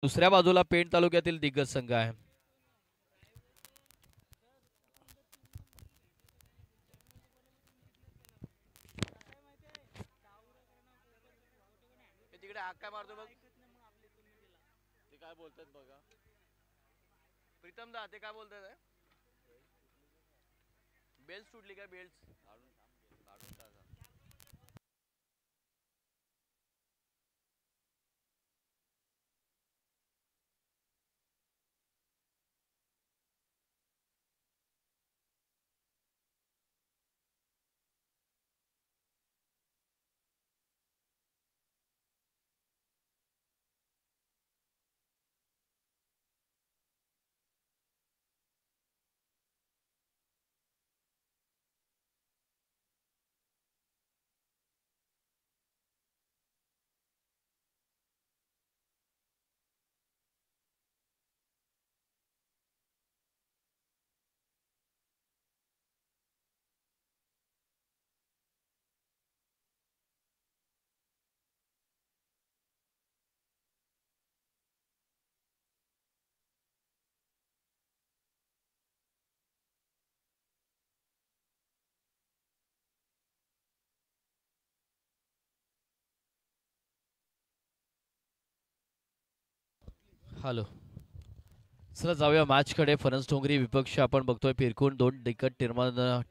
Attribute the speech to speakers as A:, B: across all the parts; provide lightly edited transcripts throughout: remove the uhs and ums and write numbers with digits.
A: दुसऱ्या बाजूला पेण तालुक्यातील दिग्गज संघ आहे. तिकडे हाक काय मारतो बघ, ते काय बोलतात बघा. प्रीतम दा ते काय बोलतात? बेल्ट सुटली काय? Belt hello. चला जाऊया मॅचकडे. फणस डोंगरी विपक्ष आपण बघतोय फिरकून. दोन दिग्गज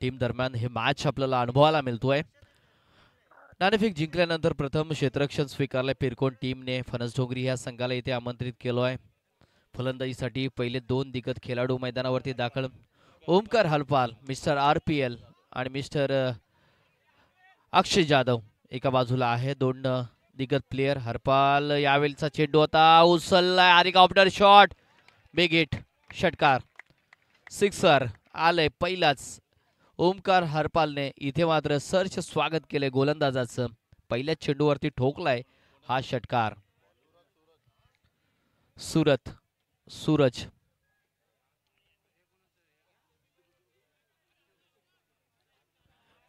A: टीम दरम्यान हे मॅच आपल्याला अनुभवायला मिळतोय. नाणेफेक जिंकल्यानंतर प्रथम क्षेत्ररक्षण स्वीकारले फिरकोन टीमने. फणस डोंगरी या संघाला इथे आमंत्रित केलो आहे. फलंदाजीसाठी पहिले दोन दिग्गज खेळाडू मैदानावरती दाखल. ओमकार हलपाल, मिस्टर RPL आणि मिस्टर अक्षय जाधव एका बाजूला आहे. दोन दिग्गज प्लेयर. हरपाल यावेळीचा चेंडू होता, उचललाय आणि काउंटर शॉट, बिग हिट, षटकार, सिक्सर आलंय पहिलाच. ओमकार हरपालने इथे मात्र सर्च स्वागत केले गोलंदाजाचं. पहिल्याच चेंडूवरती ठोकलाय हा षटकार. सूरज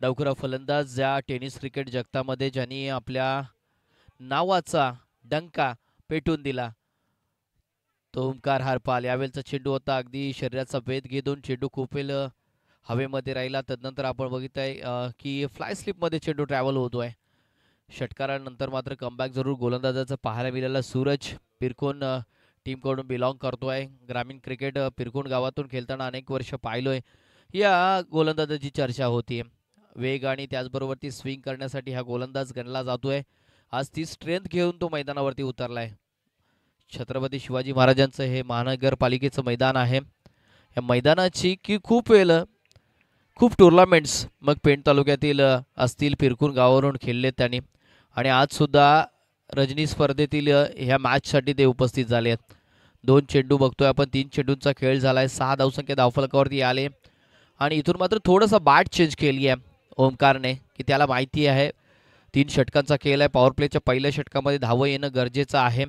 A: डावखुरा फलंदाज. ज्या टेनिस क्रिकेट जगतामध्ये ज्यांनी आपल्या नावाचा डंका पेटून दिला तो ओमकार हरपाल. यावेळेचा चेंडू होता अगदी शरीराचा वेध घेऊन चेंडू खूप वेळ हवेमध्ये राहिला. तदनंतर आपण बघितलंय की फ्लाय स्लिपमध्ये चेंडू ट्रॅव्हल होतोय. षटकारानंतर मात्र कमबॅक जरूर गोलंदाजाचं पाहायला मिळालं. सूरज पिरकोन टीमकडून बिलॉंग करतोय. ग्रामीण क्रिकेट पिरकोन गावातून खेळताना अनेक वर्ष पाहिलोय. या गोलंदाजाची चर्चा होती. वेग आणि त्याचबरोबर ती स्विंग करण्यासाठी हा गोलंदाज गणला जातोय. आज ती स्ट्रेंथ घेऊन तो मैदानावरती उतरलाय. छत्रपती शिवाजी महाराजांचं हे महानगरपालिकेचं मैदान आहे. या मैदानाची की खूप टुर्नामेंट्स मग पेण तालुक्यातील असतील, फिरकून गावावरून खेळले त्यांनी. आणि आज सुद्धा रजनी स्पर्धेतील ह्या मॅचसाठी ते उपस्थित झाले आहेत. दोन चेंडू बघतोय आपण. 3 चेंडूंचा खेळ झालाय. 6 धावसंख्या धावफलकावरती आले आणि इथून मात्र थोडंसं बॅट चेंज केली आहे ओमकारने, की त्याला माहिती आहे 3 षटकांचा खेळ आहे. पॉवर प्लेच्या पहिल्या षटकामध्ये धावं येणं गरजेचं आहे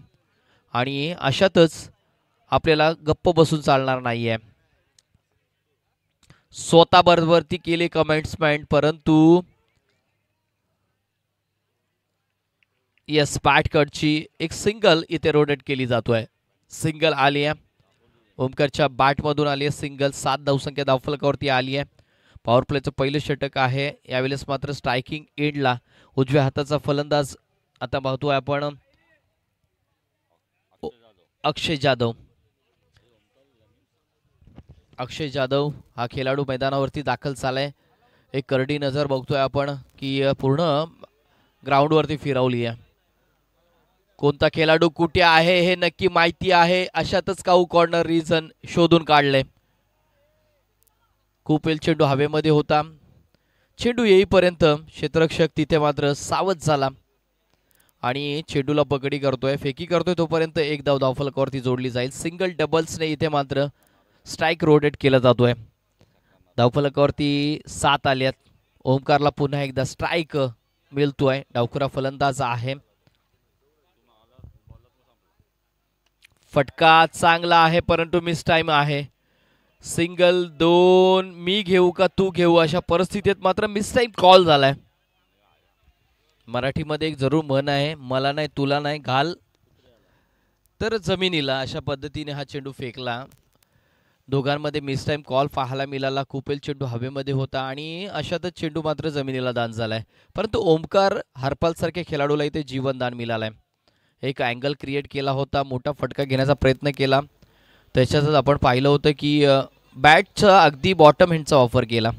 A: आणि अशातच आपल्याला गप्प बसून चालणार नाहीये. स्वतः बरोबरती केले कमेंट्समेंट, परंतु यस बॅटकडची एक सिंगल इथे रोटेट केली जातोय. सिंगल आली आहे ओमकारच्या बॅटमधून, आली आहे सिंगल. 7 धावसंख्या धावफलकावरती आली आहे. पॉवर प्लेचं पहिलं षटक आहे. यावेळेस मात्र स्ट्रायकिंग एंडला उजव्या हाताचा फलंदाज आता पाहतोय आपण अक्षय जाधव हा खेळाडू मैदानावरती दाखल झालाय. एक करडी नजर बघतोय आपण की पूर्ण ग्राउंडवरती फिरवली आहे. कोणता खेळाडू कुठे आहे हे नक्की माहिती आहे. अशातच काऊ कॉर्नर रिझन शोधून काढले. खूप वेळ चेंडू हवेमध्ये होता. चेंडू येईपर्यंत क्षेत्ररक्षक तिथे मात्र सावध झाला आणि चेंडूला पकडी करतोय, फेकी करतोय. तोपर्यंत एक धाव धावफलकावरती जोडली जाईल. सिंगल डबल्सने इथे मात्र स्ट्राइक रोटेट केला जातोय. धावफलकावरती 7 आल्यात. ओमकारला पुन्हा एकदा स्ट्राइक मिळतोय. डावखुरा फलंदाज आहे. फटका चांगला आहे परंतु मिस टाइम आहे. सिंगल 2 मी घेऊ का तू घेऊ अशा परिस्थितीत मात्र मिस टाइम कॉल झालाय. मराठीमध्ये एक जरूर म्हण आहे, मला नाही तुला नाही घाल तर जमिनीला अशा पद्धतीने हा चेंडू फेकला. दोघांमध्ये मिस टाइम कॉल पाहायला मिळाला. खूप चेंडू हवेमध्ये होता आणि अशातच चेंडू मात्र जमिनीला दान झालाय. परंतु ओमकार हरपाल सारख्या खेळाडूला इथे जीवनदान मिळालंय. एक अँगल क्रिएट केला होता, मोठा फटका घेण्याचा प्रयत्न केला. त्याच्यातच आपण पाहिलं होतं की बॅटचा अगदी बॉटम हँडचा वापर केला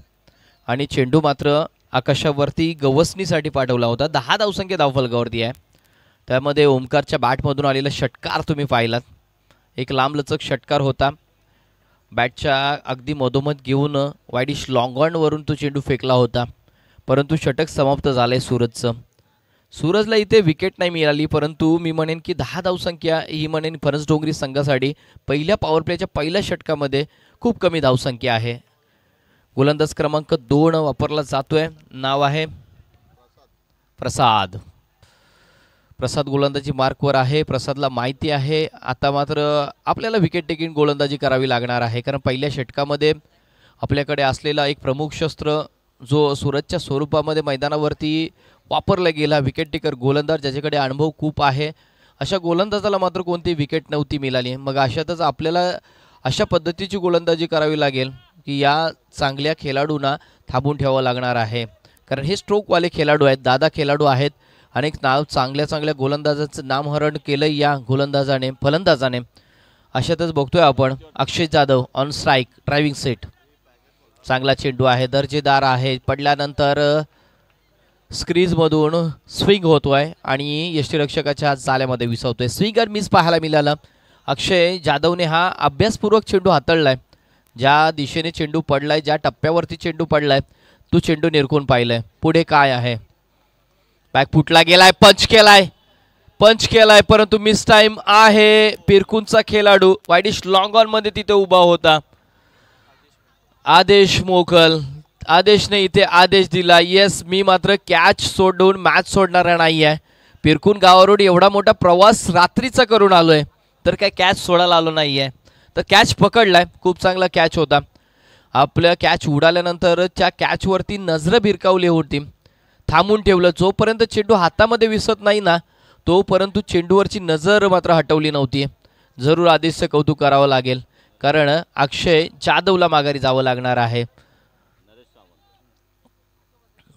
A: आणि चेंडू मात्र आकाशावरती गवसणीसाठी पाठवला होता. 10 धावसंख्या धावफलकावरती आहे. त्यामध्ये ओमकारच्या बॅटमधून आलेला षटकार तुम्ही पाहिलात. एक लांबलचक षटकार होता. बॅटच्या अगदी मधोमध घेऊन वाईडिश लॉंग ऑनवरून तो चेंडू फेकला होता. परंतु षटक समाप्त झालंय सूरजचं. सूरजला इथे विकेट नाही मिळाली, परंतु मी म्हणेन की 10 धावसंख्या ही म्हणेन फणसडोंगरी संघासाठी पहिल्या पॉवर प्लेच्या पहिल्या षटकामध्ये खूप कमी धावसंख्या आहे. गोलंदाज क्रमांक 2 वापरला जातोय. नाव आहे प्रसाद. प्रसाद गोलंदाजी मार्कवर आहे. प्रसादला माहिती आहे आता मात्र आपल्याला विकेट टेकिंग गोलंदाजी करावी लागणार आहे, कारण पहिल्या षटकामध्ये आपल्याकडे असलेला एक प्रमुख शस्त्र जो सूरजच्या स्वरूपामध्ये मैदानावरती वापरला गेला, विकेट टेकर गोलंदाज ज्याच्याकडे अनुभव खूप आहे, अशा गोलंदाजाला मात्र कोणती विकेट नव्हती मिळाली. मग अशातच आपल्याला अशा पद्धतीची गोलंदाजी करावी लागेल की या चांगल्या खेळाडूंना थांबून ठेवावं लागणार आहे, कारण हे स्ट्रोकवाले खेळाडू आहेत, दादा खेळाडू आहेत. अनेक नाव चांगल्या गोलंदाजाचं नामहरण केलं या गोलंदाजाने फलंदाजाने. अशातच बघतोय आपण Akshay Jadhav on strike, driving set. चांगला चेंडू आहे, दर्जेदार आहे. पडल्यानंतर स्क्रीजमधून स्विंग होतोय आणि यष्टीरक्षकाच्या जाल्यामध्ये विसवतोय. स्विंग आणि मिस पाहायला मिळालं. अक्षय जाधवने हा अभ्यासपूर्वक चेंडू हाताळलाय. ज्या दिशेने चेंडू पडलाय, ज्या टप्प्यावरती चेंडू पडलाय, तो चेंडू निरखून पाहिलाय. पुढे काय आहे, बॅकफुटला गेलाय, पंच केलाय, परंतु मिस टाइम आहे. पिरकुनचा खेळाडू वाईडिश लॉंग ऑन मध्ये तिथे उभा होता. आदेश मोकल, आदेशने इथे आदेश दिला. येस, मी मात्र कॅच सोडून मॅच सोडणारा नाही आहे. पिरकुन गावारोड एवढा मोठा प्रवास रात्रीचा करून आलोय, तर काय कॅच सोडायला आलो नाही आहे. तर कॅच पकडलाय, खूप चांगला कॅच होता. आपल्या कॅच उडाल्यानंतर त्या कॅचवरती नजर भिरकावली होती. थांबून ठेवलं. जोपर्यंत चेंडू हातामध्ये विसत नाही ना, तोपर्यंत चेंडूवरची नजर मात्र हटवली नव्हती. जरूर आदेशचं कौतुक करावं लागेल, कारण अक्षय जाधवला माघारी जावं लागणार आहे.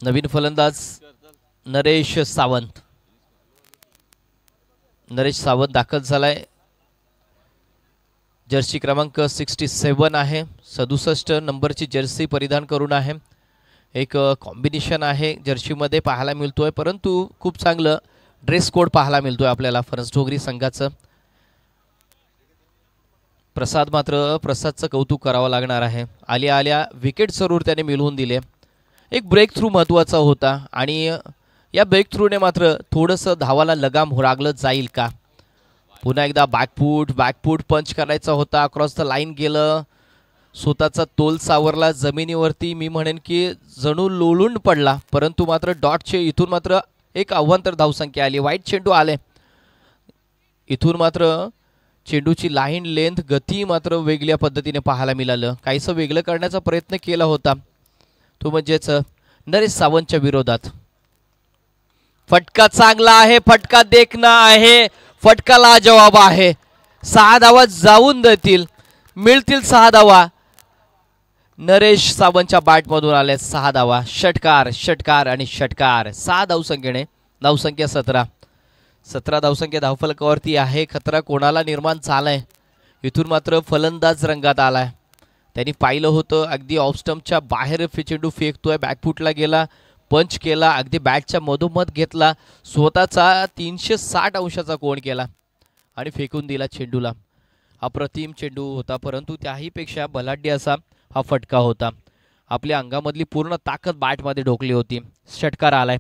A: नवीन फलंदाज नरेश सावंत. नरेश सावंत दाखल झालाय. जर्सी क्रमांक 67 आहे. 67 नंबरची जर्सी परिधान करून आहे. एक कॉम्बिनेशन आहे जर्सीमध्ये पाहायला मिळतोय, परंतु खूप चांगलं ड्रेस कोड पाहायला मिळतोय आपल्याला फणसडोंगरी संघाचं. प्रसादचं कौतुक करावं लागणार आहे. आल्या विकेट जरूर त्याने मिळवून दिले. एक ब्रेक थ्रू महत्त्वाचा होता आणि या ब्रेक थ्रूने मात्र थोडंसं धावाला लगाम लागलं जाईल का. पुन्हा एकदा बॅकफूट पंच करायचा होता. अक्रॉस द लाईन गेलं, स्वतःचा तोल सावरला जमिनीवरती. मी म्हणेन की जणू लोळून पडला, परंतु मात्र डॉटचे इथून मात्र एक अवांतर धावसंख्या आली. वाईट चेंडू आले. इथून मात्र चेंडूची लाईन लेंथ गती मात्र वेगळ्या पद्धतीने पाहायला मिळालं. काहीसं वेगळं करण्याचा प्रयत्न केला होता, तो म्हणजेच नरेश सावंतच्या विरोधात. फटका चांगला आहे, फटका देखना आहे, फटका लाजवाब आहे. 6 धावा जाऊन मिळतील 6 धावा. नरेश सावंतच्या बॅटमधून आले 6 धावा. षटकार आणि षटकार. 6 धावसंख्येने धावसंख्या 17 धावसंख्या धावफलकावरती आहे. खतरा कोणाला निर्माण झालाय, इथून मात्र फलंदाज रंगात आलाय. त्यांनी पाहिलं होतं अगदी ऑफ स्टंपच्या बाहेर चेंडू फेकतोय. बॅकफुटला गेला, पंच केला, अगदी बॅटच्या मधोमध घेतला, स्वतःचा 360 अंशाचा कोन केला आणि फेकून दिला चेंडूला. अप्रतिम चेंडू होता, परंतु त्याहीपेक्षा बलाढ्य असा हा फटका होता. आपल्या अंगामधली पूर्ण ताकद बॅटमध्ये ढोकली होती. षटकार आलाय.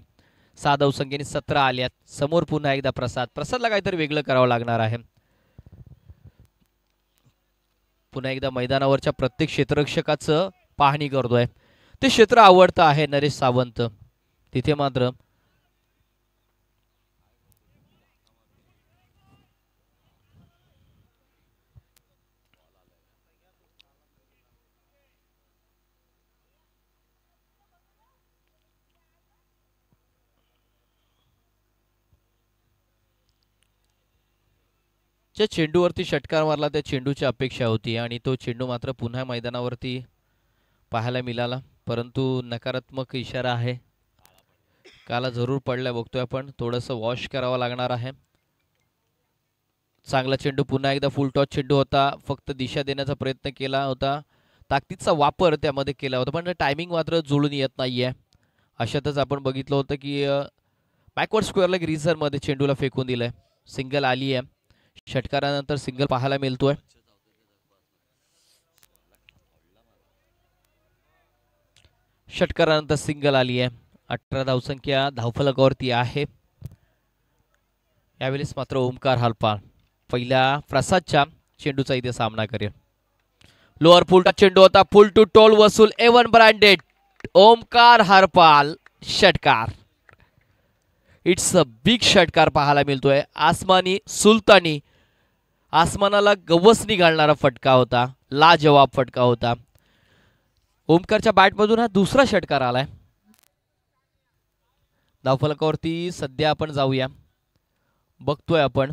A: 6 धावसंख्येने 17 आल्यात. समोर पुन्हा एकदा प्रसादला काहीतरी वेगळं करावं लागणार आहे. पुन्हा एकदा मैदानावरच्या प्रत्येक क्षेत्ररक्षकाचं पाहणी करतोय. ते क्षेत्र आवडतं आहे नरेश सावंत. तिथे मात्र ज्या चेंडूवरती षटकार मारला त्या चेंडूची अपेक्षा होती आणि तो चेंडू मात्र पुन्हा मैदानावरती पाहायला मिळाला, परंतु नकारात्मक इशारा आहे. काला जरूर पडलाय बघतोय आपण, थोडंसं वॉश करावं लागणार आहे. चांगला चेंडू, पुन्हा एकदा फुल टॉस चेंडू होता, फक्त दिशा देण्याचा प्रयत्न केला होता, ताकदीचा वापर त्यामध्ये केला होता, पण टायमिंग मात्र जुळून येत नाहीये. अशातच आपण बघितलं होतं की बॅकवर्ड स्क्वेअरला ग्रीझरमध्ये चेंडूला फेकून दिलंय. सिंगल आली आहे, षटकारानंतर सिंगल पाहायला मिळतोय. षटकारानंतर सिंगल आली आहे. 18 धावसंख्या धावफलकावरती आहे. यावेळेस मात्र ओमकार हरपाल पहिल्या प्रसादच्या चेंडूचा इथे सामना करेल. लोअर फुलटा चेंडू होता, फुल टू टोल वसूल, A1 ब्रँडेड, ओमकार हरपाल षटकार. इट्स अ बिग षटकार पाहायला मिळतोय. आसमानी सुलतानी, आसमानाला गवसणी घालणारा फटका होता, लाजवाब फटका होता. ओमकारच्या बॅटमधून हा दुसरा षटकार आलाय. धावफलकावरती सध्या आपण जाऊया, बघतोय आपण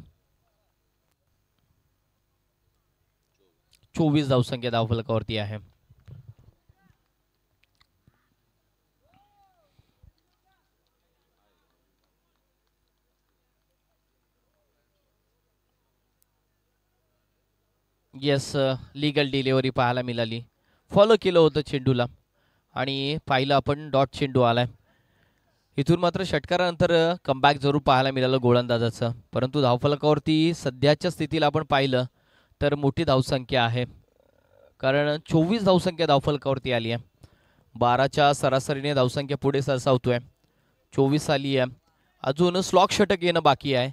A: 24 धावसंख्या धावफलकावरती आहे. येस, लीगल डिलिव्हरी पाहायला मिळाली. फॉलो केलं होतं चेंडूला आणि पाहिलं आपण डॉट चेंडू आलाय. इथून मात्र षटकारानंतर कमबॅक जरूर पाहायला मिळालं गोलंदाजाचं, परंतु धावफलकावरती सध्याच्या स्थितीला आपण पाहिलं तर मोठी धावसंख्या आहे, कारण 24 धावसंख्या धावफलकावरती आली आहे. 12च्या सरासरीने धावसंख्या पुढे सरसावतोय. 24 आली आहे. अजून स्लॉक षटक येणं बाकी आहे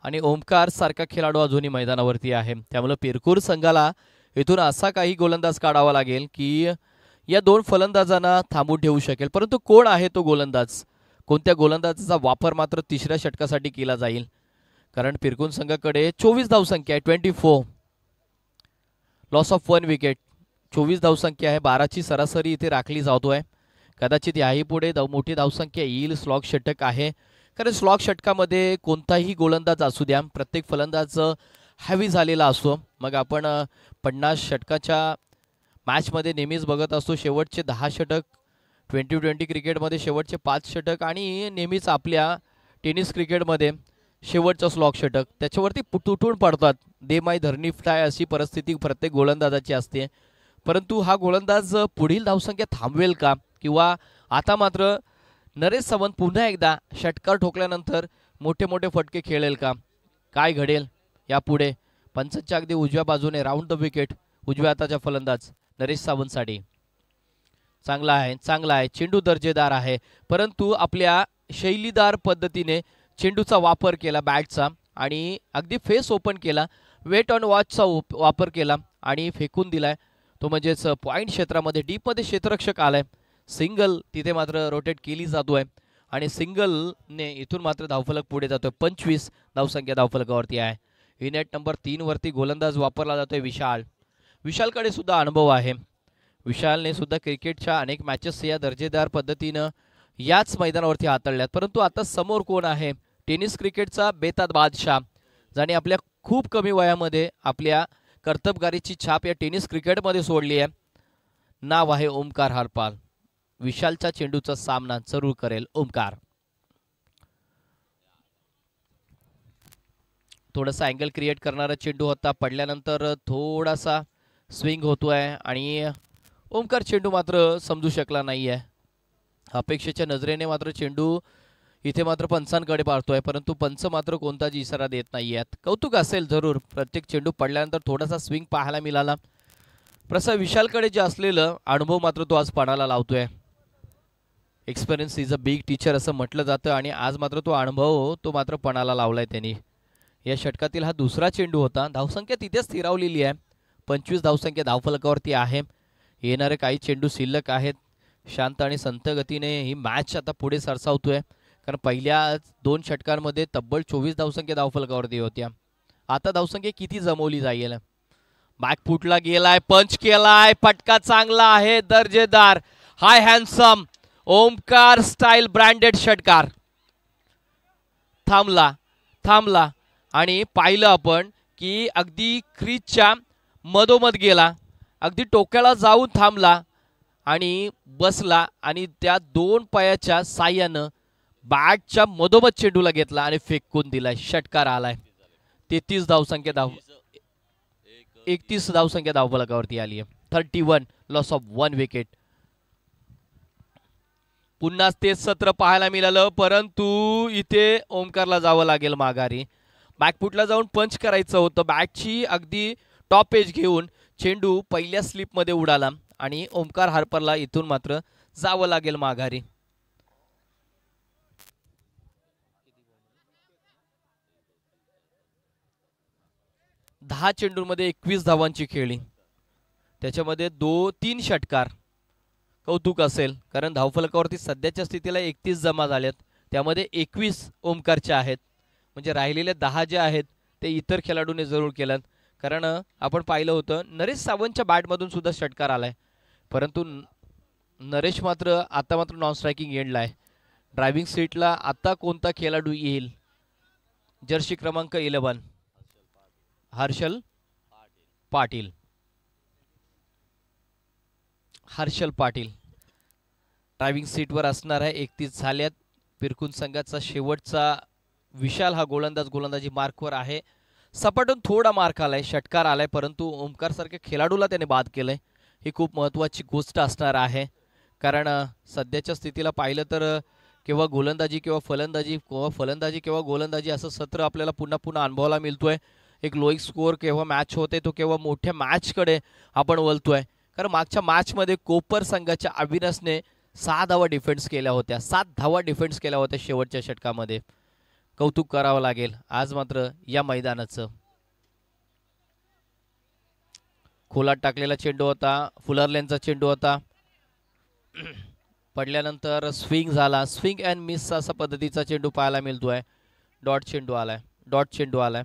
A: आणि ओमकार सारखा खेळाडू अजूनही मैदानावरती आहे. त्यामुळे पिरकूर संघाला इथून असा काही गोलंदाज काढावा लागेल की या दोन फलंदाजांना थांबून ठेवू शकेल. परंतु कोण आहे तो गोलंदाज, कोणत्या गोलंदाजाचा वापर मात्र तिसऱ्या षटकासाठी केला जाईल, कारण पिरकूर संघाकडे 24 धावसंख्या आहे. 24, लॉस ऑफ 1 विकेट. 24 धावसंख्या आहे, 12ची सरासरी इथे राखली जातोय. कदाचित याही पुढे मोठी धावसंख्या येईल. स्लॉक षटक आहे, कारण स्लॉक षटकामध्ये कोणताही गोलंदाज असू द्या, प्रत्येक फलंदाज हॅवी झालेला असतो. मग आपण 50 षटकाच्या मॅचमध्ये नेहमीच बघत असतो शेवटचे 10 षटक, 2020 क्रिकेटमध्ये शेवटचे 5 षटक आणि नेहमीच आपल्या टेनिस क्रिकेटमध्ये शेवटचं स्लॉक षटक, त्याच्यावरती तुटून पडतात. दे माय धरणी फ्लाय अशी परिस्थिती प्रत्येक गोलंदाजाची असते. परंतु हा गोलंदाज पुढील धावसंख्या थांबवेल का, किंवा आता मात्र नरेश सावंत पुन्हा एकदा षटकार ठोकल्यानंतर मोठे मोठे फटके खेळेल का, काय घडेल यापुढे. पंचांच्या अगदी उजव्या बाजूने राऊंड द विकेट उजव्या हाताचा फलंदाज नरेश सावंतसाठी. चांगला आहे, चांगला आहे, चेंडू दर्जेदार आहे, परंतु आपल्या शैलीदार पद्धतीने चेंडूचा वापर केला बॅटचा आणि अगदी फेस ओपन केला, वेट ऑन वॉचचा वापर केला आणि फेकून दिलाय. तो म्हणजेच पॉईंट क्षेत्रामध्ये डीपमध्ये क्षेत्ररक्षक आलाय. सिंगल तिथे मात्र रोटेट केली जातोय आणि सिंगलने इथून मात्र धावफलक पुढे जातोय. 25 धावसंख्या धावफलकावरती आहे. नेट नंबर 3 वरती गोलंदाज वापरला जातोय विशाल. विशालकडे सुद्धा अनुभव आहे. विशालने सुद्धा क्रिकेटच्या अनेक मॅचेस या दर्जेदार पद्धतीनं याच मैदानावरती हाताळल्यात. परंतु आता समोर कोण आहे, टेनिस क्रिकेटचा बेताद बादशाह, ज्याने आपल्या खूप कमी वयामध्ये आपल्या कर्तबगारीची छाप या टेनिस क्रिकेटमध्ये सोडली आहे. नाव आहे ओमकार हरपाल. विशालच्या चेंडूचा सामना जरूर करेल ओमकार. थोडासा अँगल क्रिएट करणारा चेंडू होता, पडल्यानंतर थोडासा स्विंग होतोय आणि ओमकार चेंडू मात्र समजू शकला नाहीये. अपेक्षेच्या नजरेने मात्र चेंडू इथे मात्र पंचांकडे पाहतोय, परंतु पंच मात्र कोणताच इशारा देत नाहीयेत. कौतुक असेल जरूर, प्रत्येक चेंडू पडल्यानंतर थोडासा स्विंग पाहायला मिळाला. प्रसाद विशालकडे जे असलेलं अनुभव मात्र तो आज पणाला लावतोय. Experience is a big teacher असं म्हटलं जातं आणि आज मात्र तो अनुभव तो मात्र पणाला लावलाय त्यांनी. या षटकातील हा दुसरा चेंडू होता. धावसंख्या तिथेच स्थिरावलेली आहे. 25 धावसंख्या धावफलकावरती आहे. येणारे काही चेंडू शिल्लक आहेत. शांत आणि संत गतीने ही मॅच आता पुढे सरसावतोय, कारण पहिल्या 2 षटकांमध्ये तब्बल 24 धावसंख्या धावफलकावरती होत्या. आता धावसंख्या किती जमवली जाईल. बॅकफुटला गेलाय, पंच केलाय, फटका चांगला आहे, दर्जेदार, हाय हँडसम ओमकार स्टाईल ब्रँडेड षटकार. थांबला आणि पाहिलं आपण की अगदी क्रीजच्या मधोमध गेला, अगदी टोक्याला जाऊन थांबला आणि बसला आणि त्या दोन पायाच्या साह्यानं बॅटच्या मधोमध चेंडूला घेतला आणि फेकून दिलाय. षटकार आलाय. 33 धावसंख्या 31 धावसंख्या धावफलकावरती आली आहे. 31 लॉस ऑफ 1 विकेट. पुन्हा तेच सत्र पाहायला मिळालं, परंतु इथे ओमकारला जावं लागेल माघारी. बॅकफुटला जाऊन पंच करायचं होतं. बॅटची अगदी टॉप एज घेऊन चेंडू पहिल्या स्लिपमध्ये उडाला आणि ओमकार हार्परला इथून मात्र जावं लागेल माघारी. 10 चेंडूंमध्ये 21 धावांची खेळी, त्याच्यामध्ये 3 षटकार. कौतुक असेल, कारण धावफलकावरती सध्याच्या स्थितीला 31 जमा झाल्यात, त्यामध्ये 21 ओमकारच्या आहेत. म्हणजे राहिलेले 10 जे आहेत ते इतर खेळाडूंनी जरूर केलं. कारण आपण पाहिलं होतं नरेश सावंतच्या बॅटमधून सुद्धा षटकार आलाय, परंतु नरेश मात्र आता मात्र नॉन स्ट्रायकिंग एंडला आहे. ड्रायव्हिंग सीटला आता कोणता खेळाडू येईल? जर्सी क्रमांक 11 हर्षल पाटील. हर्षल पाटील ड्रायव्हिंग सीटवर असणार आहे. 31 झाल्यात. पिरकुन संघाचा शेवटचा विशाल हा गोलंदाजी मार्कवर आहे. सपाटून थोडा मार्क आलाय, षटकार आलाय, परंतु ओमकार सारख्या खेळाडूला त्याने बाद केलंय. ही खूप महत्त्वाची गोष्ट असणार आहे, कारण सध्याच्या स्थितीला पाहिलं तर केव्हा गोलंदाजी किंवा फलंदाजी किंवा गोलंदाजी असं सत्र आपल्याला पुन्हा पुन्हा अनुभवायला मिळतोय. एक लोईक स्कोअर केव्हा मॅच होते तो केव्हा मोठ्या मॅचकडे आपण वळतोय. कारण मागच्या मॅचमध्ये कोपर संघाच्या अविनाशने 6 धावा डिफेन्स केल्या होत्या, 7 धावा डिफेन्स केल्या होत्या शेवटच्या षटकामध्ये. कौतुक करावं लागेल आज मात्र या मैदानाचं. खोलात टाकलेला चेंडू होता, फुलरलेनचा चेंडू होता. पडल्यानंतर स्विंग झाला, स्विंग अँड मिस असा पद्धतीचा चेंडू पाहायला मिळतोय. डॉट चेंडू आलाय.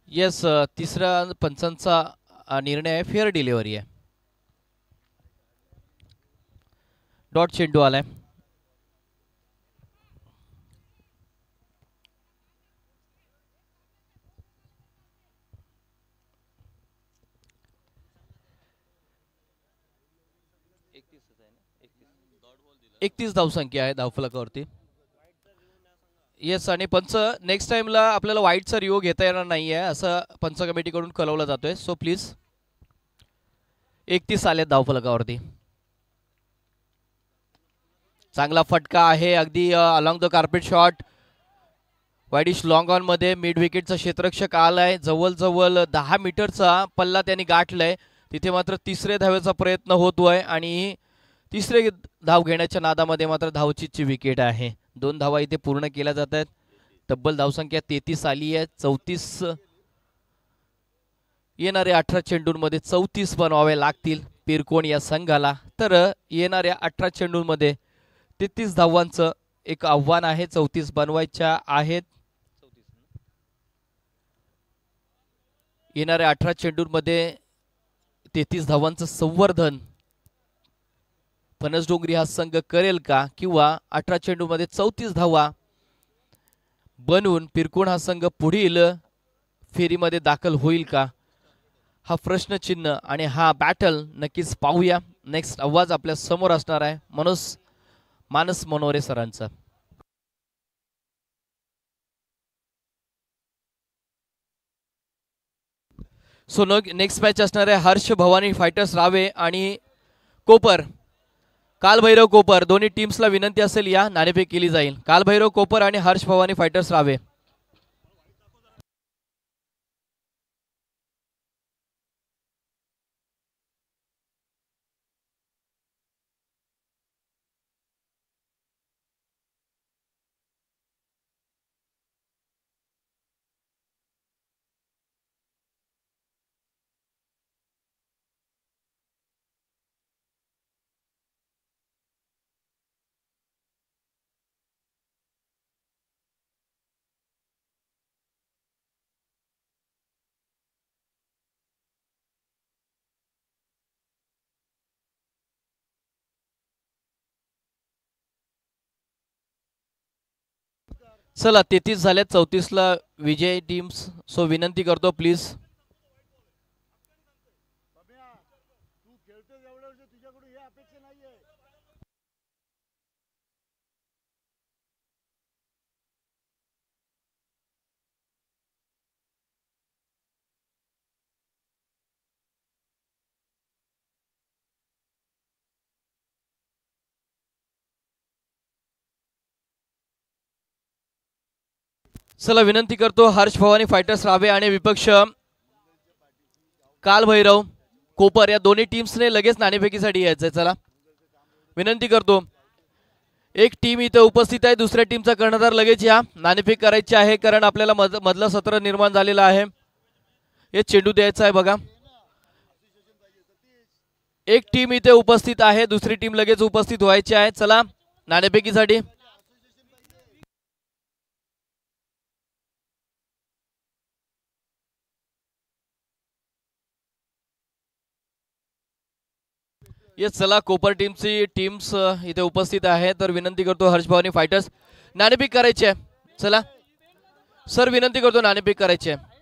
A: येस, तिसरा पंचांचा निर्णय आहे, फेअर डिलिव्हरी आहे. डॉट चेंडू आलाय. एकतीस धावसंख्या आहे धावफलकावरती. येस, आणि पंच नेक्स्ट टाइमला आपल्याला वाईटचा रिओ घेता येणार नाहीये असं पंच कमिटीकडून कळवलं जातोय. सो प्लीज 31 आले धावफलकावरती. चांगला फटका आहे, अगदी along the carpet shot, widish long on मध्ये मिड विकेटचा क्षेत्ररक्षक आलाय. जवळ 10 मीटरचा पल्ला त्यांनी गाठलाय. तिथे मात्र तिसरे धावेचा प्रयत्न होतोय आणि तिसरे धाव घेण्याच्या नादामध्ये मात्र धावचीची विकेट आहे. 2 धावा इथे पूर्ण केल्या जात आहेत. तब्बल धावसंख्या 33 आली आहे. 34 येणाऱ्या 18 चेंडूंमध्ये 34 बनवावे लागतील पिरकोण या संघाला. तर येणाऱ्या 18 चेंडूंमध्ये 33 धावांचं एक आव्हान आहे. 34 बनवायच्या आहेत. येणाऱ्या 18 चेंडूंमध्ये 33 धावांचं संवर्धन फणसडोंगरी हा संघ करेल का, किंवा 18 चेंडूमध्ये 34 धावा बनवून पिरकोण हा संघ पुढील फेरीमध्ये दाखल होईल का, हा प्रश्नचिन्ह आणि हा बॅटल नक्कीच पाहूया. नेक्स्ट आवाज आपल्या समोर असणार आहे मानस मनोरे सरांचा. सो नेक्स्ट मॅच असणार आहे हर्ष भवानी फायटर्स रावे आणि कोपर कालभैरव कोपर. दोन्ही टीम्सला विनंती असेल या नाणेफेक केली जाईल. कालभैरव कोपर आणि हर्ष भवानी फायटर्स रावे. चला 33 झाल्यात 34ला विजय टीम्स. सो विनंती करतो प्लीज. चला विनंती करतो हर्ष भवानी फायटर्स रावे आणि विपक्ष कालभैरव कोपर या दोन्ही टीम्सने लगेच नाणेफेकीसाठी यायचंय. चला विनंती करतो. एक टीम इथे उपस्थित आहे, दुसऱ्या टीमचा कर्णधार लगेच या. नाणेफेक करायची आहे कारण आपल्याला मधलं सत्र निर्माण झालेलं आहे. हे चेंडू द्यायचा आहे बघा. एक टीम इथे उपस्थित आहे, दुसरी टीम लगेच उपस्थित व्हायची आहे. चला नाणेफेकीसाठी. येस चला कोपर टीम्स इथे उपस्थित आहे. तर विनंती करतो हर्ष भवानी फायटर्स नाणेफेक करायची आहे. चला सर विनंती करतो नाणेफेक करायची आहे.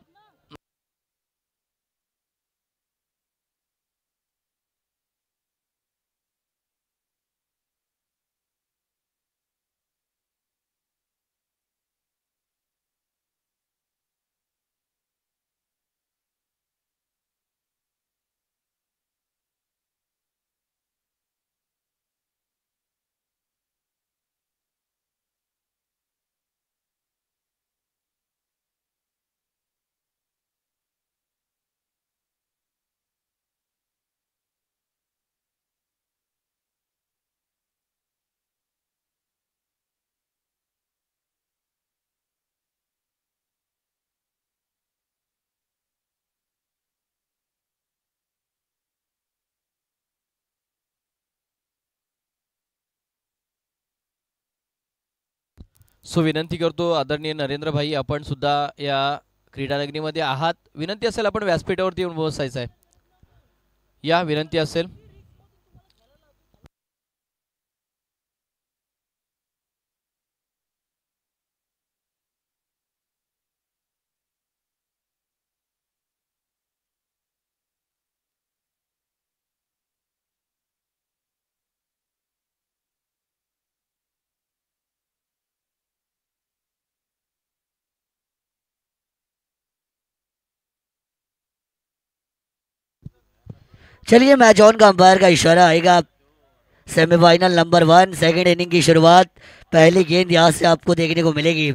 A: सो विनंती करतो आदरणीय नरेंद्र भाई आपण सुद्धा या क्रीडानगरीमध्ये आहात. विनंती असेल आपण व्यासपीठावरती येऊन बसायचं आहे. या विनंती असेल.
B: चलिए मैच ऑन का अंपायर का इशारा आएगा. सेमीफाइनल नंबर 1 सेकंड इनिंग की शुरुआत. पहली गेंद यहाँ से आपको देखने को मिलेगी.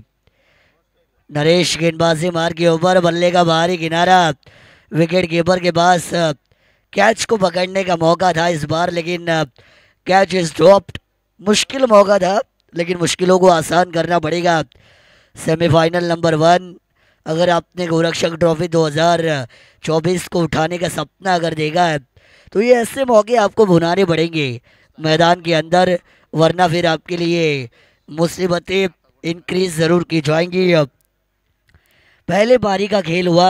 B: नरेश गेंदबाजी मार के ऊपर, बल्ले का बाहरी किनारा. विकेट कीपर के पास कैच को पकड़ने का मौका था इस बार, लेकिन कैच इज ड्रॉप्ड. मुश्किल मौका था लेकिन मुश्किलों को आसान करना पड़ेगा. Semifinal number 1. अगर आपने गोरक्षक ट्रॉफी 2024 को उठाने का सपना अगर देखा है तो ये ऐसे मौके आपको भुनाने पड़ेंगे मैदान के अंदर, वरना फिर आपके लिए मुसीबतें इंक्रीज ज़रूर की जाएंगी. पहले पारी का खेल हुआ.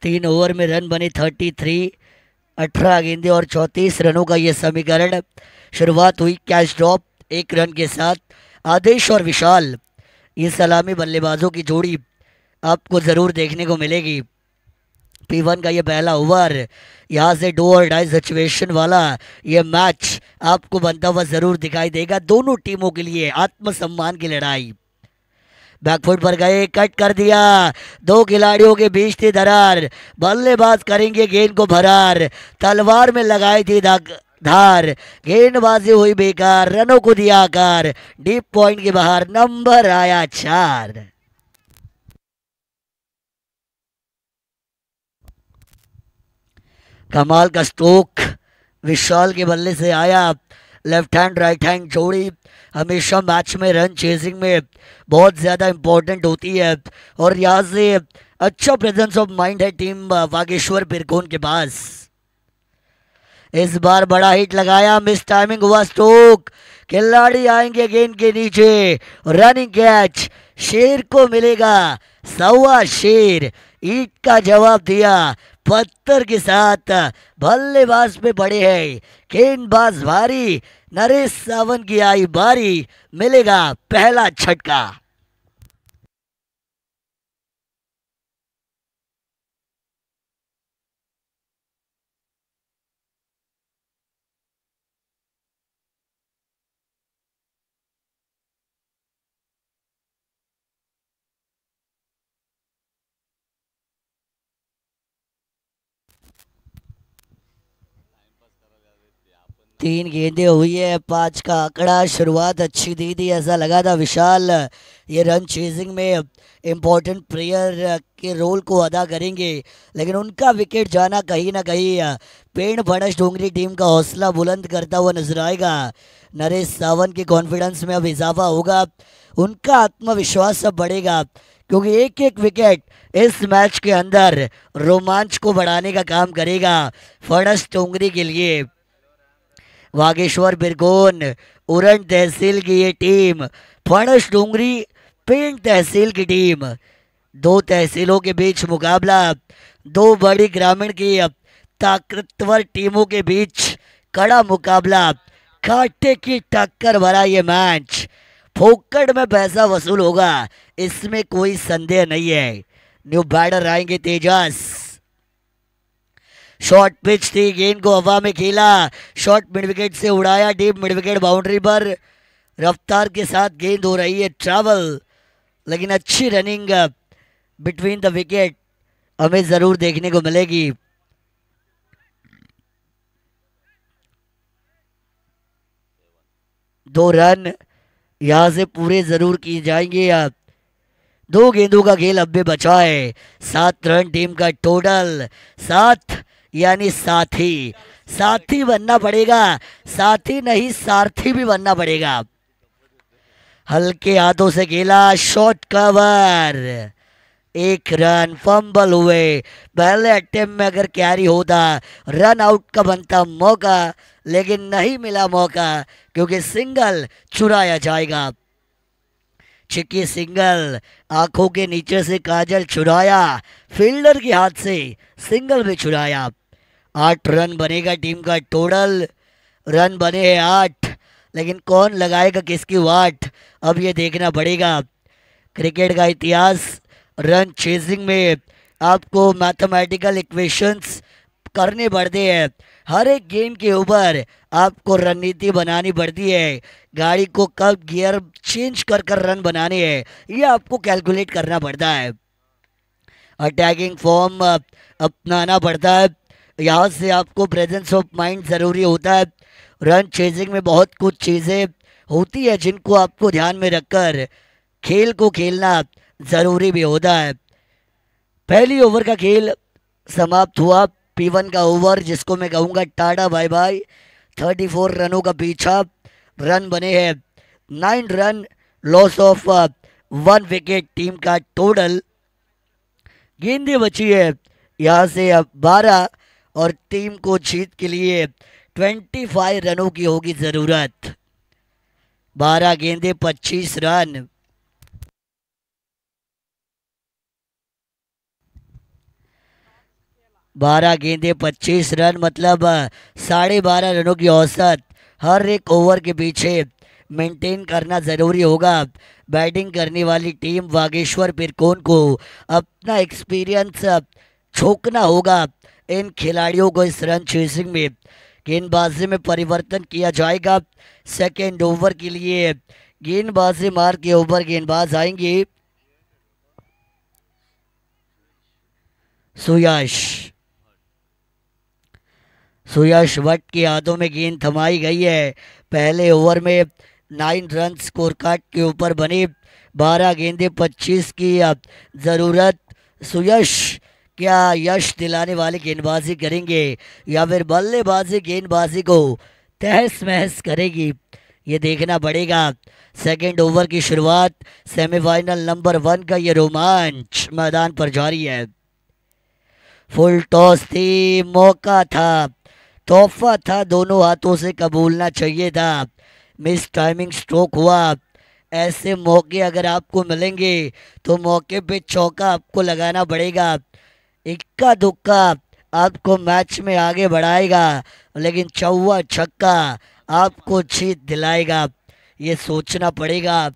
B: 3 ओवर में रन बने 33. 18 गेंदें और 34 रनों का ये समीकरण. शुरुआत हुई कैच ड्रॉप 1 रन के साथ. आदेश और विशाल, ये सलामी बल्लेबाजों की जोड़ी आपको ज़रूर देखने को मिलेगी. P1 का ये पहला ओवर, यहाँ से डू और डाई सिचुएशन वाला ये मैच आपको बनता हुआ जरूर दिखाई देगा। दोनों टीमों के लिए आत्मसम्मान की लड़ाई। बैकफुट पर गए, कट कर दिया, दो खिलाड़ियों के बीच थी दरार, बल्लेबाज करेंगे गेंद को भरार, तलवार में लगाई थी धार, गेंदबाजी हुई बेकार, रनों को दिया आकार, डीप पॉइंट के बाहर, नंबर आया 4। कमाल का स्ट्रोक विशाल के बल्ले से आया। लेफ्ट हैंड राइट हैंड जोड़ी हमेशा मैच में रन चेजिंग में बहुत ज़्यादा इम्पोर्टेंट होती है, और यहाँ से अच्छा प्रेजेंस ऑफ माइंड है टीम वागेश्वर बिरकोन के पास। इस बार बड़ा हिट लगाया, मिस टाइमिंग हुआ स्ट्रोक, खिलाड़ी आएंगे गेंद के नीचे, रनिंग कैच, शेर को मिलेगा सवा शेर, ईट का जवाब दिया पत्थर के साथ, बल्लेबाज पे पड़े हैं गेंदबाज भारी, नरेश सावंत की आई बारी, मिलेगा पहला झटका। तीन गेंदें हुई है, 5 का आंकड़ा, शुरुआत अच्छी दी थी, ऐसा लगा था विशाल ये रन चेजिंग में इम्पोर्टेंट प्लेयर के रोल को अदा करेंगे, लेकिन उनका विकेट जाना कहीं ना कहीं पेड़ फणस डोंगरी टीम का हौसला बुलंद करता हुआ नजर आएगा। नरेश सावंत के कॉन्फिडेंस में अब इजाफा होगा, उनका आत्मविश्वास अब बढ़ेगा, क्योंकि एक एक विकेट इस मैच के अंदर रोमांच को बढ़ाने का काम करेगा फणस डोंगरी के लिए। वागेश्वर बिरगोन उरण तहसील की ये टीम, फणस डोंगरी पेंट तहसील की टीम, दो तहसीलों के बीच मुकाबला, दो बड़ी ग्रामीण की ताकतवर टीमों के बीच कड़ा मुकाबला, कांटे की टक्कर भरा ये मैच, फोकट में पैसा वसूल होगा, इसमें कोई संदेह नहीं है। न्यू बैटर आएंगे तेजस, शॉर्ट पिच थी, गेंद को हवा में खेला, शॉर्ट मिड विकेट से उड़ाया, डीप मिड विकेट बाउंड्री पर, रफ्तार के साथ गेंद हो रही है ट्रैवल, लेकिन अच्छी रनिंग बिटवीन द विकेट हमें जरूर देखने को मिलेगी। दो रन यहां से पूरे जरूर किए जाएंगे। दो गेंदों का खेल अब भी बचा है, 7 रन टीम का टोटल, 7 यानी साथी, साथी बनना पड़ेगा, साथी नहीं सारथी भी बनना पड़ेगा। हल्के हाथों से खेला, शॉर्ट कवर, 1 रन, फंबल हुए, पहले अटेम्प्ट में अगर कैरी होता रन आउट का बनता मौका, लेकिन नहीं मिला मौका, क्योंकि सिंगल चुराया जाएगा। चिक्की सिंगल, आंखों के नीचे से काजल चुराया, फील्डर के हाथ से सिंगल भी चुराया। 8 रन बनेगा टीम का टोटल, रन बने हैं 8, लेकिन कौन लगाएगा किसकी वाट अब ये देखना पड़ेगा। क्रिकेट का इतिहास, रन चेजिंग में आपको मैथमेटिकल इक्वेशंस करने पड़ते हैं, हर एक गेम के ऊपर आपको रणनीति बनानी पड़ती है, गाड़ी को कब गियर चेंज कर कर रन बनाने हैं ये आपको कैलकुलेट करना पड़ता है, अटैकिंग फॉर्म अपनाना पड़ता है, यहाँ से आपको प्रेजेंस ऑफ माइंड ज़रूरी होता है। रन चेजिंग में बहुत कुछ चीज़ें होती है जिनको आपको ध्यान में रखकर खेल को खेलना ज़रूरी भी होता है। पहली ओवर का खेल समाप्त हुआ, P1 का ओवर जिसको मैं कहूँगा टाटा बाय बाय, 34 रनों का पीछा, रन बने हैं 9 run, loss of 1 wicket team का टोटल, गेंदें बची है यहाँ से अब 12, और टीम को जीत के लिए 25 रनों की होगी ज़रूरत। 12 गेंदें 25 रन। बारह गेंदे 25 रन, मतलब 12.5 रनों की औसत हर एक ओवर के पीछे मेंटेन करना ज़रूरी होगा। बैटिंग करने वाली टीम वागेश्वर बिरकोन को अपना एक्सपीरियंस छोकना होगा इन खिलाड़ियों को इस रन चेसिंग में। गेंदबाजी में परिवर्तन किया जाएगा सेकेंड ओवर के लिए। गेंदबाजी मार के ऊपर गेंदबाज आएंगे सुयश। सुयश भट्ट के हाथों में गेंद थमाई गई है। पहले ओवर में 9 रन स्कोर कार्ड के ऊपर बने, 12 गेंदे 25 की ज़रूरत। सुयश क्या यश दिलाने वाली गेंदबाजी करेंगे या फिर बल्लेबाजी गेंदबाजी को तहस महस करेगी, ये देखना पड़ेगा। सेकेंड ओवर की शुरुआत, सेमीफाइनल नंबर 1 का ये रोमांच मैदान पर जारी है। फुल टॉस थी, मौका था, तोहफा था, दोनों हाथों से कबूलना चाहिए था। मिस टाइमिंग स्ट्रोक हुआ। ऐसे मौके अगर आपको मिलेंगे तो मौके पे चौका आपको लगाना पड़ेगा। इक्का दुक्का आपको मैच में आगे बढ़ाएगा, लेकिन चौवा छक्का आपको जीत दिलाएगा, ये सोचना पड़ेगा।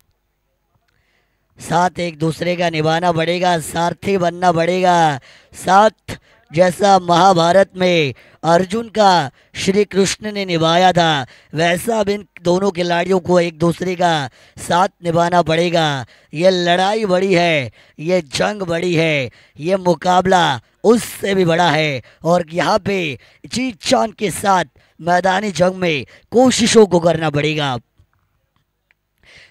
B: साथ एक दूसरे का निभाना पड़ेगा, सारथी बनना पड़ेगा। साथ जैसा महाभारत में अर्जुन का श्री कृष्ण ने निभाया था, वैसा अब इन दोनों खिलाड़ियों को एक दूसरे का साथ निभाना पड़ेगा। ये लड़ाई बड़ी है, ये जंग बड़ी है, ये मुकाबला उससे भी बड़ा है, और यहाँ पे जीत जान के साथ मैदानी जंग में कोशिशों को करना पड़ेगा।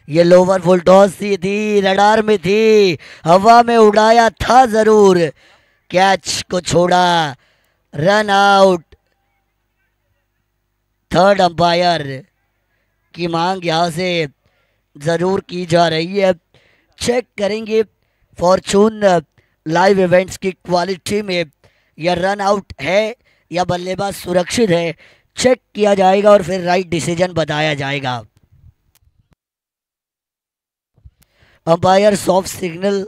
B: ये लोवर फुल टॉस थी, रडार में थी, हवा में उड़ाया था जरूर, कैच को छोड़ा, रन आउट। थर्ड अंपायर की मांग यहाँ से ज़रूर की जा रही है। चेक करेंगे फॉर्चून लाइव इवेंट्स की क्वालिटी में यह रन आउट है या बल्लेबाज सुरक्षित है, चेक किया जाएगा और फिर राइट डिसीजन बताया जाएगा। Umpire soft signal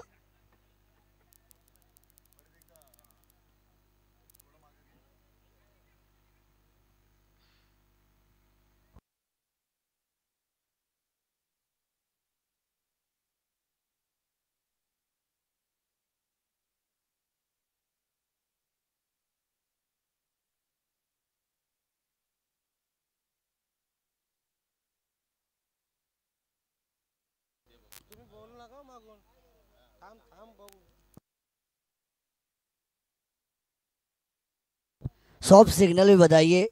B: soft signal भी बताइए।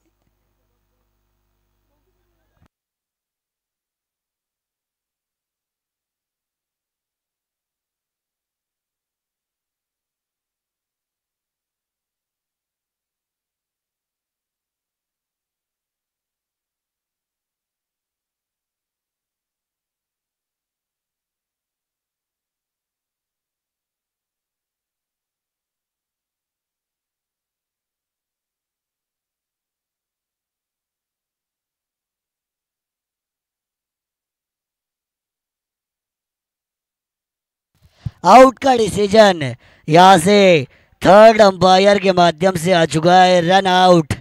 B: आउट का डिसीजन यहाँ से थर्ड अंपायर के माध्यम से आ चुका है। रन आउट,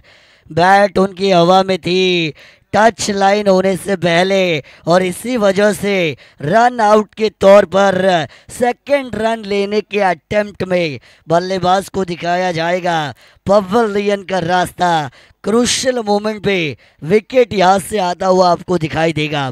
B: बैट उनकी हवा में थी टच लाइन होने से पहले, और इसी वजह से रन आउट के तौर पर सेकंड रन लेने के अटेम्प्ट में बल्लेबाज को दिखाया जाएगा पवेलियन का रास्ता। क्रूशियल मोमेंट पे विकेट यहाँ से आता हुआ आपको दिखाई देगा।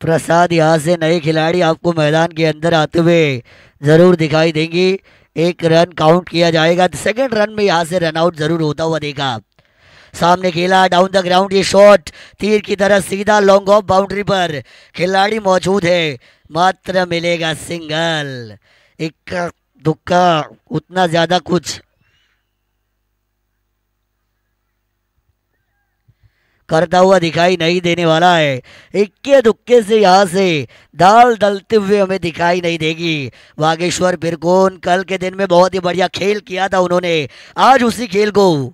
B: प्रसाद यहाँ से नए खिलाड़ी आपको मैदान के अंदर आते हुए जरूर दिखाई देंगे। एक रन काउंट किया जाएगा, सेकंड रन में यहाँ से रन आउट जरूर होता हुआ देखा। सामने खेला डाउन द ग्राउंड, ये शॉट तीर की तरह सीधा लॉन्ग ऑफ बाउंड्री पर खिलाड़ी मौजूद है, मात्र मिलेगा सिंगल। एक दुक्का उतना ज्यादा कुछ करता हुआ दिखाई नहीं देने वाला है। इक्के दुक्के से यहाँ से दाल डलते हुए हमें दिखाई नहीं देगी। बागेश्वर बिरकोन कल के दिन में बहुत ही बढ़िया खेल किया था उन्होंने, आज उसी खेल को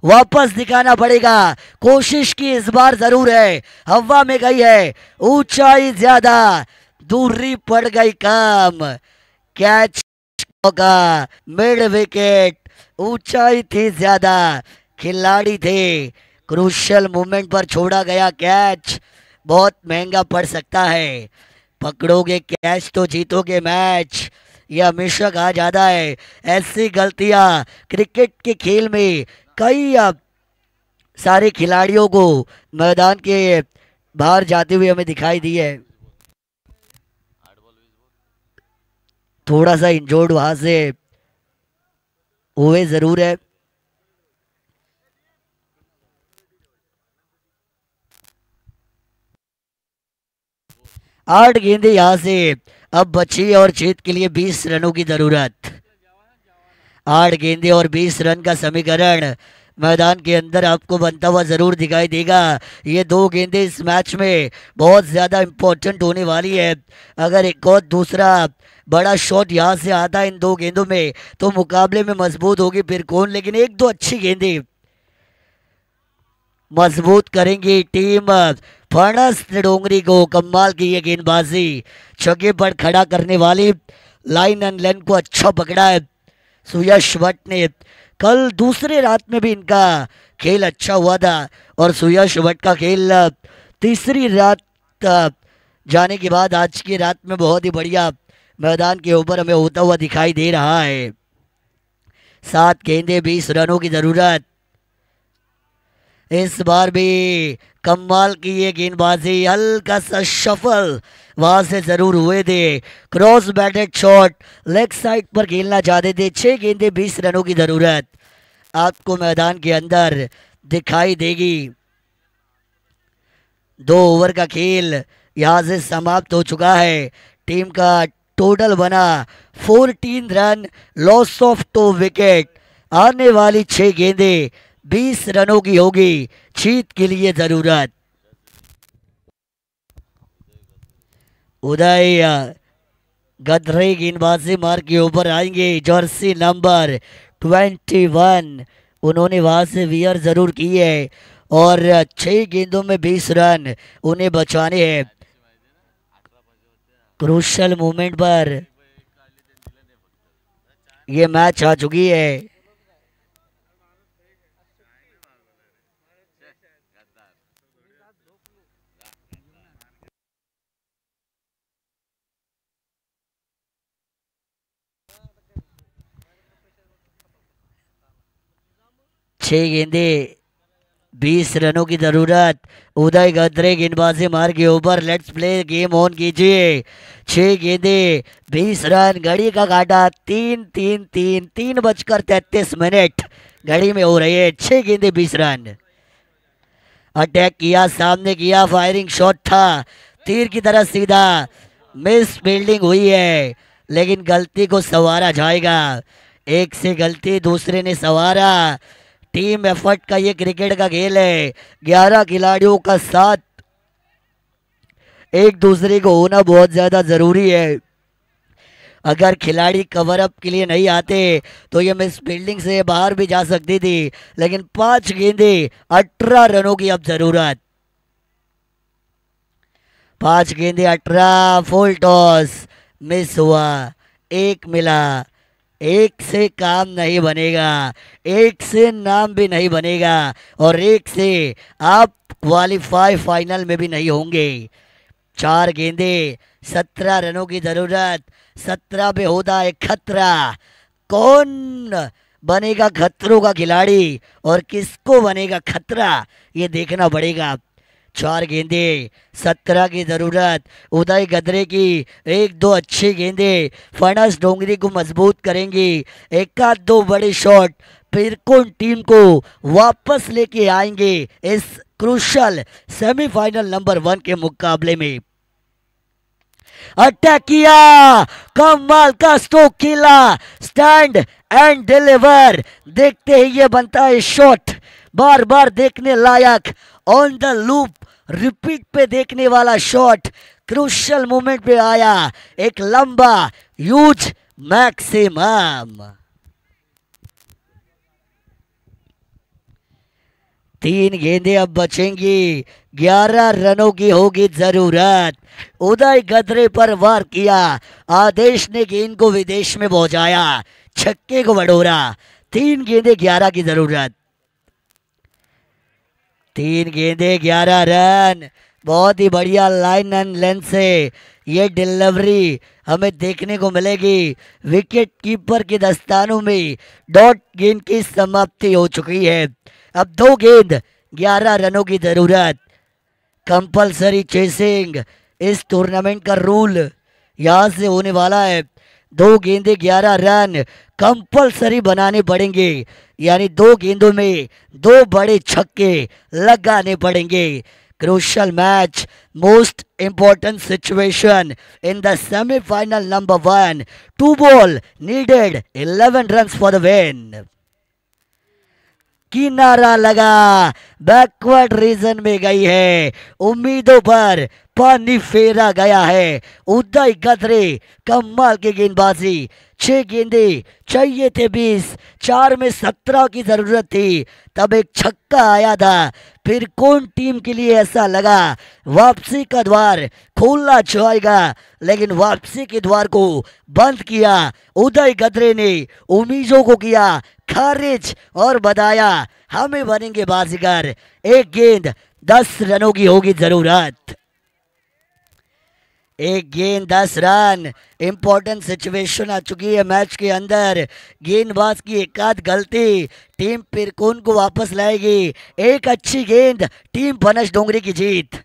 B: वापस दिखाना पड़ेगा। कोशिश की इस बार जरूर है, हवा में गई है, ऊंचाई ज्यादा, दूरी पड़ गई कम, कैच का मिड विकेट, ऊंचाई थी ज्यादा, खिलाड़ी थे, क्रूशियल मूवमेंट पर छोड़ा गया कैच बहुत महंगा पड़ सकता है। पकड़ोगे कैच तो जीतोगे मैच, ये हमेशा कहा जाता है। ऐसी गलतियां क्रिकेट के खेल में कई सारे खिलाड़ियों को मैदान के बाहर जाते हुए हमें दिखाई दी है। थोड़ा सा इंजोर्ड वहां से हुए जरूर है। आठ गेंदें यहां से अब बची और जीत के लिए 20 रनों की जरूरत। 8 गेंदें और 20 रन का समीकरण मैदान के अंदर आपको बनता हुआ जरूर दिखाई देगा। ये 2 गेंदें इस मैच में बहुत ज्यादा इंपॉर्टेंट होने वाली है। अगर एक और दूसरा बड़ा शॉट यहाँ से आता है इन 2 गेंदों में तो मुकाबले में मजबूत होगी बिरकोन, लेकिन 1-2 अच्छी गेंदें मजबूत करेंगी टीम फणस डोंगरी को। कमाल की ये गेंदबाजी, छक्के पर खड़ा करने वाली, लाइन एंड लेन को अच्छा पकड़ा है सुयश भट्ट ने। कल दूसरे रात में भी इनका खेल अच्छा हुआ था और सुयश भट्ट का खेल तीसरी रात जाने के बाद आज की रात में बहुत ही बढ़िया मैदान के ऊपर हमें होता हुआ दिखाई दे रहा है। 7 गेंदें 20 रनों की जरूरत। इस बार भी कमाल की ये गेंदबाजी, हल्का सा शफल वहां से जरूर हुए थे, cross batted shot, leg side पर खेलना चाहते थे। 6 गेंदें 20 रनों की जरूरत आपको मैदान के अंदर दिखाई देगी। 2 ओवर का खेल यहां से समाप्त हो चुका है। टीम का टोटल बना 14 रन, लॉस ऑफ 2 विकेट। आने वाली 6 गेंदें 20 रनों की होगी, जीत के लिए जरूरत। उदय गदरे गेंदबाजी मार के ऊपर आएंगे, जर्सी नंबर 21 उन्होंने वहां से वियर जरूर की है और 6 गेंदों में 20 रन उन्हें बचाने हैं। क्रूशल मोमेंट पर ये मैच आ चुकी है। छह गेंदे 20 रनों की जरूरत। उदय गद्रे गेंदबाजी मार के ऊपर, लेट्स प्ले गेम ऑन कीजिए। 6 गेंदे 20 रन, घड़ी का काटा 3 घड़ी में हो रही है। 6 गेंदे 20 रन। अटैक किया, सामने किया, फायरिंग शॉट था, तीर की तरह सीधा, मिस फील्डिंग हुई है लेकिन गलती को संवारा जाएगा। एक से गलती दूसरे ने संवारा। टीम एफर्ट का ये क्रिकेट का खेल है। 11 खिलाड़ियों का साथ एक दूसरे को होना बहुत ज्यादा जरूरी है। अगर खिलाड़ी कवर अप के लिए नहीं आते तो ये मिस फील्डिंग से बाहर भी जा सकती थी, लेकिन 5 गेंदे 18 रनों की अब जरूरत। 5 गेंदे 18, फुल टॉस मिस हुआ, 1 मिला। 1 से काम नहीं बनेगा, 1 से नाम भी नहीं बनेगा और 1 से आप क्वालिफाई फाइनल में भी नहीं होंगे। 4 गेंदे 17 रनों की जरूरत। 17 पे होता है खतरा। कौन बनेगा खतरों का खिलाड़ी और किसको बनेगा खतरा, ये देखना पड़ेगा। 4 गेंदे 17 की जरूरत। उदय गदरे की 1-2 अच्छी गेंदे फणस डोंगरी को मजबूत करेंगी। 1-2 बड़े शॉट फिर कौन टीम को वापस लेके आएंगे इस क्रूशल सेमीफाइनल नंबर 1 के मुकाबले में। अटैक किया, कमाल का स्ट्रोक खेला, स्टैंड एंड डिलीवर। देखते ही ये बनता है शॉट, बार बार देखने लायक, ऑन द लूप रिपीट पे देखने वाला शॉट, क्रूशियल मोमेंट पे आया, एक लंबा ह्यूज मैक्सिमम। 3 गेंदें अब बचेंगी, 11 रनों की होगी जरूरत। उदय गद्रे पर वार किया, आदेश ने गेंद को विदेश में पहुंचाया, छक्के को बटोरा। 3 गेंदें 11 की जरूरत, 3 गेंदें 11 रन। बहुत ही बढ़िया लाइन एंड लेंथ से ये डिलीवरी हमें देखने को मिलेगी। विकेट कीपर के दस्तानों में डॉट गेंद की समाप्ति हो चुकी है। अब 2 गेंद 11 रनों की जरूरत। कंपलसरी चेसिंग इस टूर्नामेंट का रूल यहाँ से होने वाला है। 2 गेंदें 11 रन कंपलसरी बनाने पड़ेंगे, यानी 2 गेंदों में 2 बड़े छक्के लगाने पड़ेंगे। Crucial match, most important situation in the semi-final number 1. 2 ball needed, 11 runs for the win. किनारा लगा, बैकवर्ड रीजन में गई है, उम्मीदों पर पानी फेरा गया है। उदय गद्रे कमाल की गेंदबाजी, 6 गेंदे चाहिए थे 20, 4 में 17 की जरूरत थी, तब एक छक्का आया था। फिर कौन टीम के लिए ऐसा लगा वापसी का द्वार खोलना चाहेगा, लेकिन वापसी के द्वार को बंद किया उदय गद्रे ने, उम्मीदों को किया खारिज और बताया हमें बनेंगे बाजीगर। 1 गेंद 10 रनों की होगी जरूरत, 1 गेंद 10 रन। इंपॉर्टेंट सिचुएशन आ चुकी है मैच के अंदर। गेंदबाज की एक आध गलती टीम पिरकोन को वापस लाएगी। एक अच्छी गेंद, टीम पनस डोंगरी की जीत।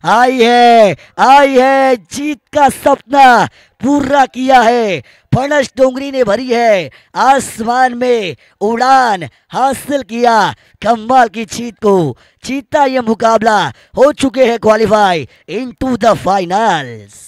B: आई है जीत का सपना पूरा किया है, फणस डोंगरी ने भरी है, आसमान में उड़ान हासिल किया, कमाल की जीत को जीता। ये मुकाबला हो चुके हैं क्वालिफाई इनटू द फाइनल्स।